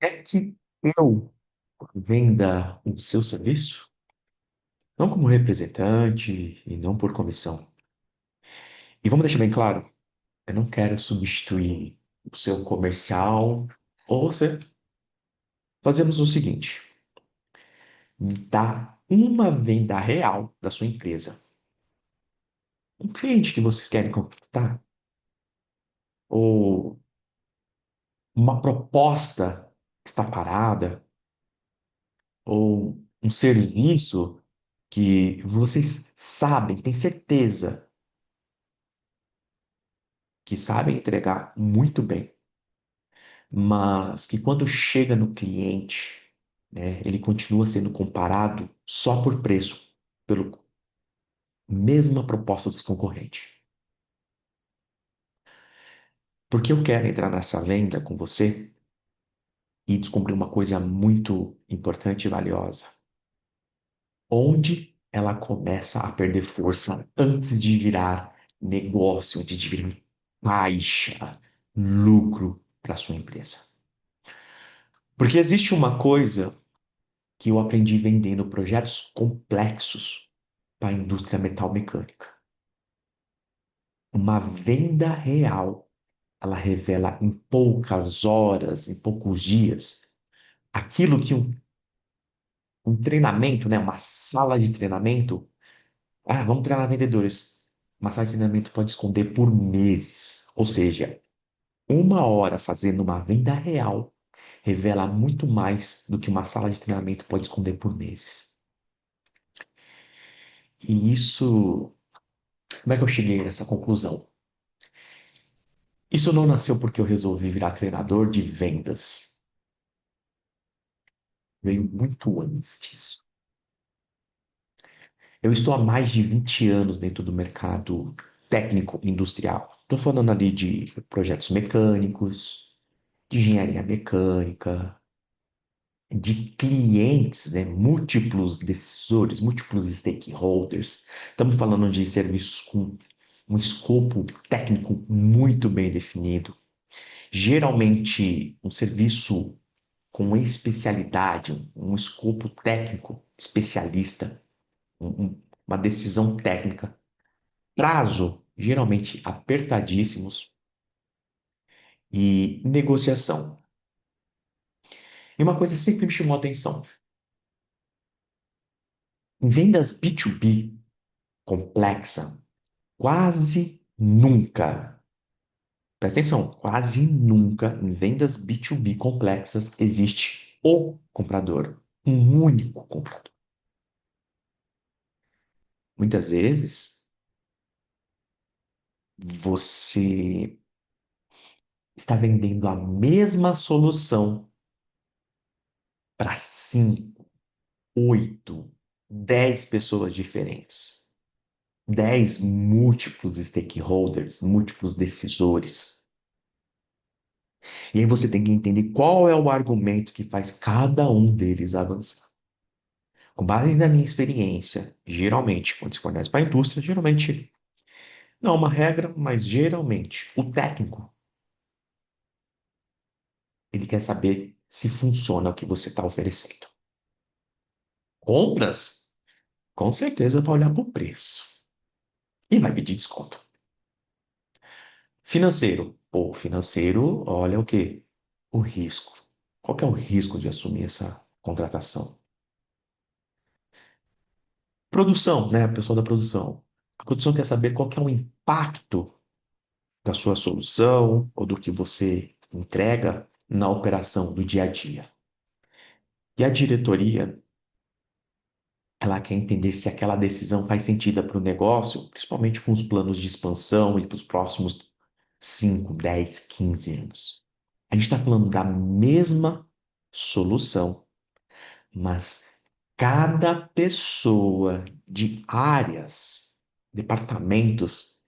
É que eu venda o seu serviço, não como representante e não por comissão. E vamos deixar bem claro, eu não quero substituir o seu comercial, ou seja, fazemos o seguinte, me dá uma venda real da sua empresa. Um cliente que vocês querem conquistar, ou uma proposta que está parada, ou um serviço que vocês sabem, têm certeza que sabem entregar muito bem, mas que quando chega no cliente, né, ele continua sendo comparado só por preço, pela mesma proposta dos concorrentes. Porque eu quero entrar nessa venda com você e descobrir uma coisa muito importante e valiosa. Onde ela começa a perder força antes de virar negócio, antes de virar caixa, lucro para sua empresa. Porque existe uma coisa que eu aprendi vendendo projetos complexos para a indústria metalmecânica. Uma venda real, ela revela em poucas horas, em poucos dias, aquilo que um treinamento, né, uma sala de treinamento, vamos treinar vendedores. Uma sala de treinamento pode esconder por meses. Ou seja, uma hora fazendo uma venda real revela muito mais do que uma sala de treinamento pode esconder por meses. E isso, como é que eu cheguei nessa conclusão? Isso não nasceu porque eu resolvi virar treinador de vendas. Veio muito antes disso. Eu estou há mais de 20 anos dentro do mercado técnico industrial. Estou falando ali de projetos mecânicos, de engenharia mecânica, de clientes, né, múltiplos decisores, múltiplos stakeholders. Estamos falando de serviços com um escopo técnico muito bem definido. Geralmente, um serviço com especialidade, um escopo técnico especialista, uma decisão técnica, prazo geralmente apertadíssimos e negociação. E uma coisa sempre me chamou a atenção: em vendas B2B complexa, quase nunca, presta atenção, quase nunca em vendas B2B complexas existe o comprador, um único comprador. Muitas vezes você está vendendo a mesma solução para 5, 8, 10 pessoas diferentes. 10 múltiplos stakeholders, múltiplos decisores. E aí você tem que entender qual é o argumento que faz cada um deles avançar. Com base na minha experiência, geralmente, quando se fornece para a indústria, geralmente, não é uma regra, mas geralmente, o técnico, ele quer saber se funciona o que você está oferecendo. Compras, com certeza vai olhar para o preço e vai pedir desconto. Financeiro, pô, financeiro, olha o quê? O risco. Qual que é o risco de assumir essa contratação? Produção, né? A pessoa da produção. A produção quer saber qual que é o impacto da sua solução ou do que você entrega na operação do dia a dia. E a diretoria, ela quer entender se aquela decisão faz sentido para o negócio, principalmente com os planos de expansão e para os próximos 5, 10, 15 anos. A gente está falando da mesma solução, mas cada pessoa de áreas, departamentos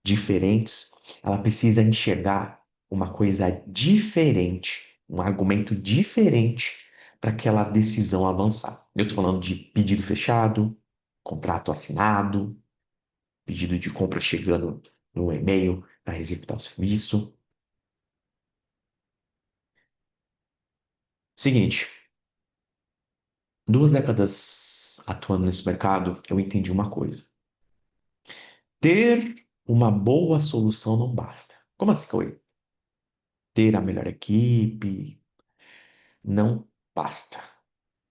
diferentes, ela precisa enxergar uma coisa diferente, um argumento diferente para aquela decisão avançar. Eu estou falando de pedido fechado, contrato assinado, pedido de compra chegando no e-mail para executar o serviço. Seguinte, 2 décadas atuando nesse mercado, eu entendi uma coisa. Ter uma boa solução não basta. Como assim, Cauê? Ter a melhor equipe não basta.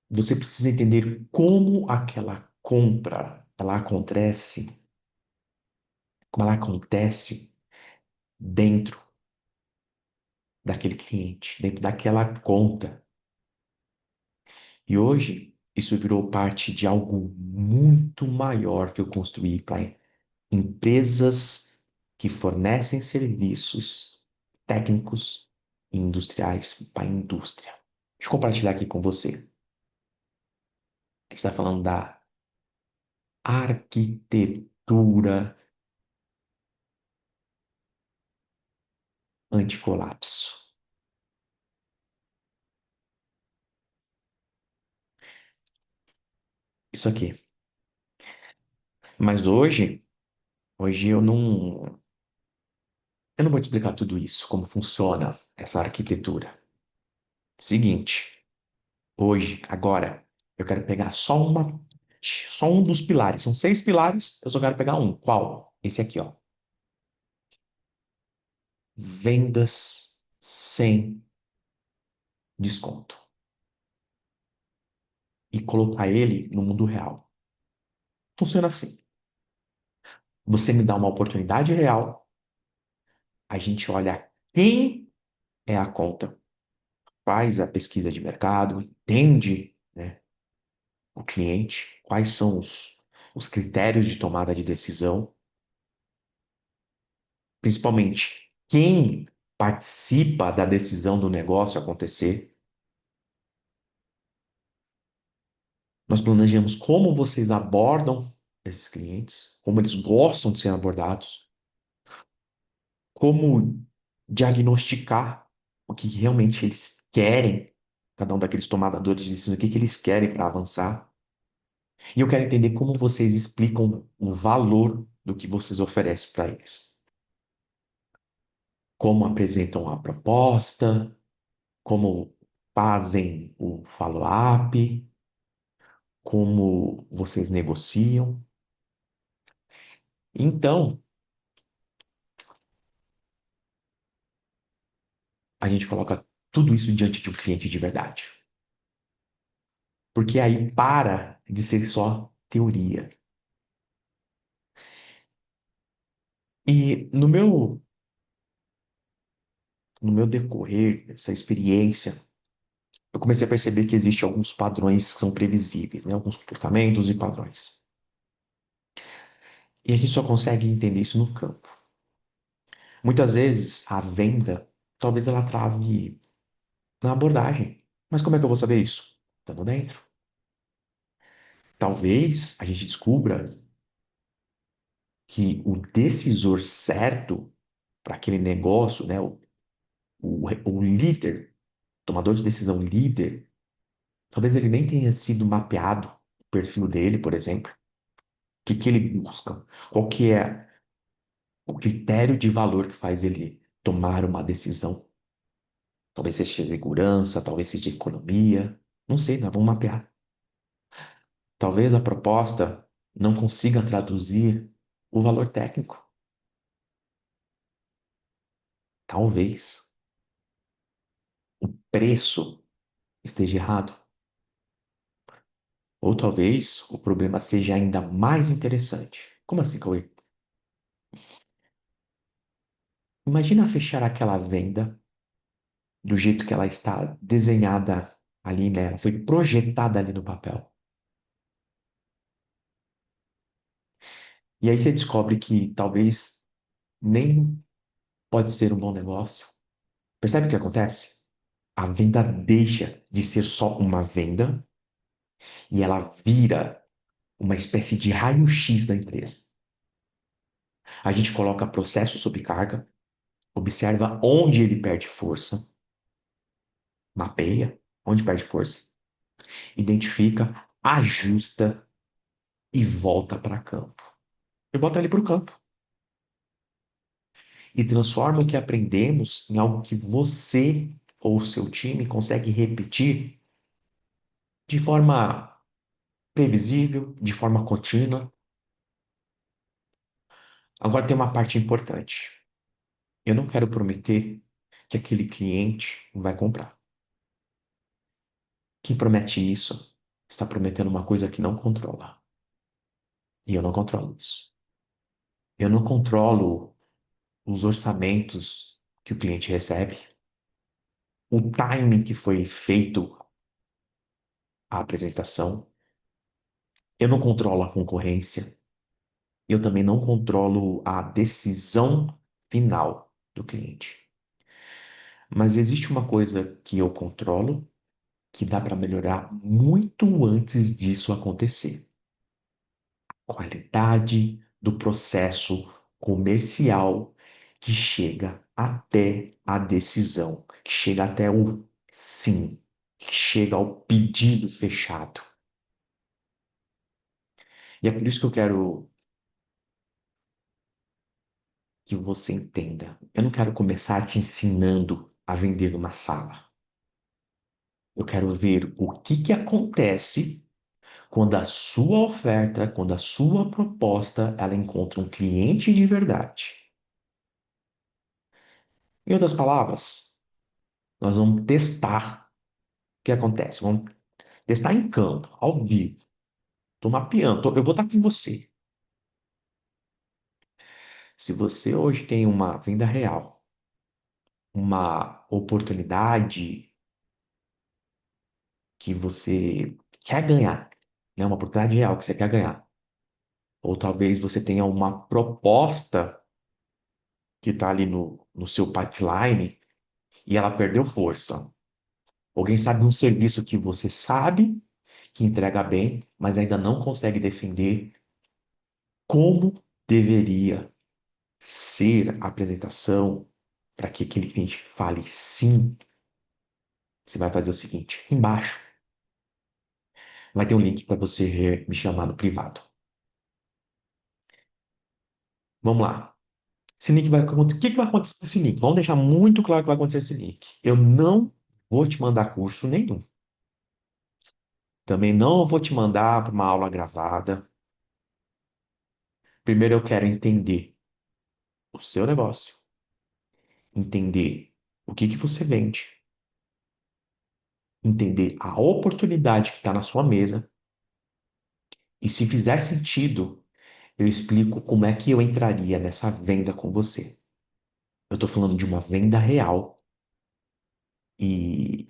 Você precisa entender como aquela compra ela acontece, como ela acontece dentro daquele cliente, dentro daquela conta. E hoje isso virou parte de algo muito maior que eu construí para empresas que fornecem serviços técnicos e industriais para a indústria. Deixa eu compartilhar aqui com você. A gente está falando da arquitetura anticolapso. Isso aqui. Mas hoje eu não vou te explicar tudo isso, como funciona essa arquitetura. Seguinte, hoje, agora, eu quero pegar só um dos pilares. São 6 pilares, eu só quero pegar um. Qual? Esse aqui, ó. Vendas sem desconto. E colocar ele no mundo real. Funciona assim. Você me dá uma oportunidade real, a gente olha quem é a conta, faz a pesquisa de mercado, entende, né, o cliente, quais são os critérios de tomada de decisão, principalmente quem participa da decisão do negócio acontecer. Nós planejamos como vocês abordam esses clientes, como eles gostam de ser abordados, como diagnosticar o que realmente eles querem, cada um daqueles tomadores de decisão, o que que eles querem para avançar. E eu quero entender como vocês explicam o valor do que vocês oferecem para eles. Como apresentam a proposta, como fazem o follow-up, como vocês negociam. Então, a gente coloca tudo isso diante de um cliente de verdade. Porque aí para de ser só teoria. E no meu decorrer dessa experiência, eu comecei a perceber que existem alguns padrões que são previsíveis, né? Alguns comportamentos e padrões. E a gente só consegue entender isso no campo. Muitas vezes a venda, talvez ela trave na abordagem. Mas como é que eu vou saber isso? Estando dentro. Talvez a gente descubra que o decisor certo para aquele negócio, né, o líder, tomador de decisão líder, talvez ele nem tenha sido mapeado o perfil dele, por exemplo. O que que ele busca? Qual que é o critério de valor que faz ele tomar uma decisão? Talvez seja segurança, talvez seja economia. Não sei, nós vamos mapear. Talvez a proposta não consiga traduzir o valor técnico. Talvez o preço esteja errado. Ou talvez o problema seja ainda mais interessante. Como assim, Cauê? Imagina fechar aquela venda do jeito que ela está desenhada ali, né? Ela foi projetada ali no papel. E aí você descobre que talvez nem pode ser um bom negócio. Percebe o que acontece? A venda deixa de ser só uma venda e ela vira uma espécie de raio-x da empresa. A gente coloca processo sob carga, observa onde ele perde força, mapeia onde perde força, identifica, ajusta e volta para campo. E bota ele para o campo. E transforma o que aprendemos em algo que você ou o seu time consegue repetir de forma previsível, de forma contínua. Agora tem uma parte importante. Eu não quero prometer que aquele cliente vai comprar. Quem promete isso está prometendo uma coisa que não controla. E eu não controlo isso. Eu não controlo os orçamentos que o cliente recebe, o timing que foi feito a apresentação. Eu não controlo a concorrência. Eu também não controlo a decisão final do cliente. Mas existe uma coisa que eu controlo que dá para melhorar muito antes disso acontecer: qualidade do processo comercial que chega até a decisão, que chega até o sim, que chega ao pedido fechado. E é por isso que eu quero que você entenda. Eu não quero começar te ensinando a vender uma sala. Eu quero ver o que que acontece quando a sua oferta, quando a sua proposta, ela encontra um cliente de verdade. Em outras palavras, nós vamos testar o que acontece. Vamos testar em campo, ao vivo. Estou mapeando, eu vou estar com você. Se você hoje tem uma venda real, uma oportunidade que você quer ganhar, né? Uma oportunidade real que você quer ganhar. Ou talvez você tenha uma proposta que está ali no seu pipeline e ela perdeu força. Alguém sabe um serviço que você sabe que entrega bem, mas ainda não consegue defender como deveria ser a apresentação para que aquele cliente fale sim. Você vai fazer o seguinte: embaixo vai ter um link para você me chamar no privado. Vamos lá. Esse link vai acontecer. O que que vai acontecer nesse link? Vamos deixar muito claro o que vai acontecer nesse link. Eu não vou te mandar curso nenhum. Também não vou te mandar para uma aula gravada. Primeiro eu quero entender o seu negócio, entender o que que você vende, entender a oportunidade que está na sua mesa e, se fizer sentido, eu explico como é que eu entraria nessa venda com você. Eu estou falando de uma venda real e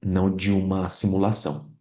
não de uma simulação.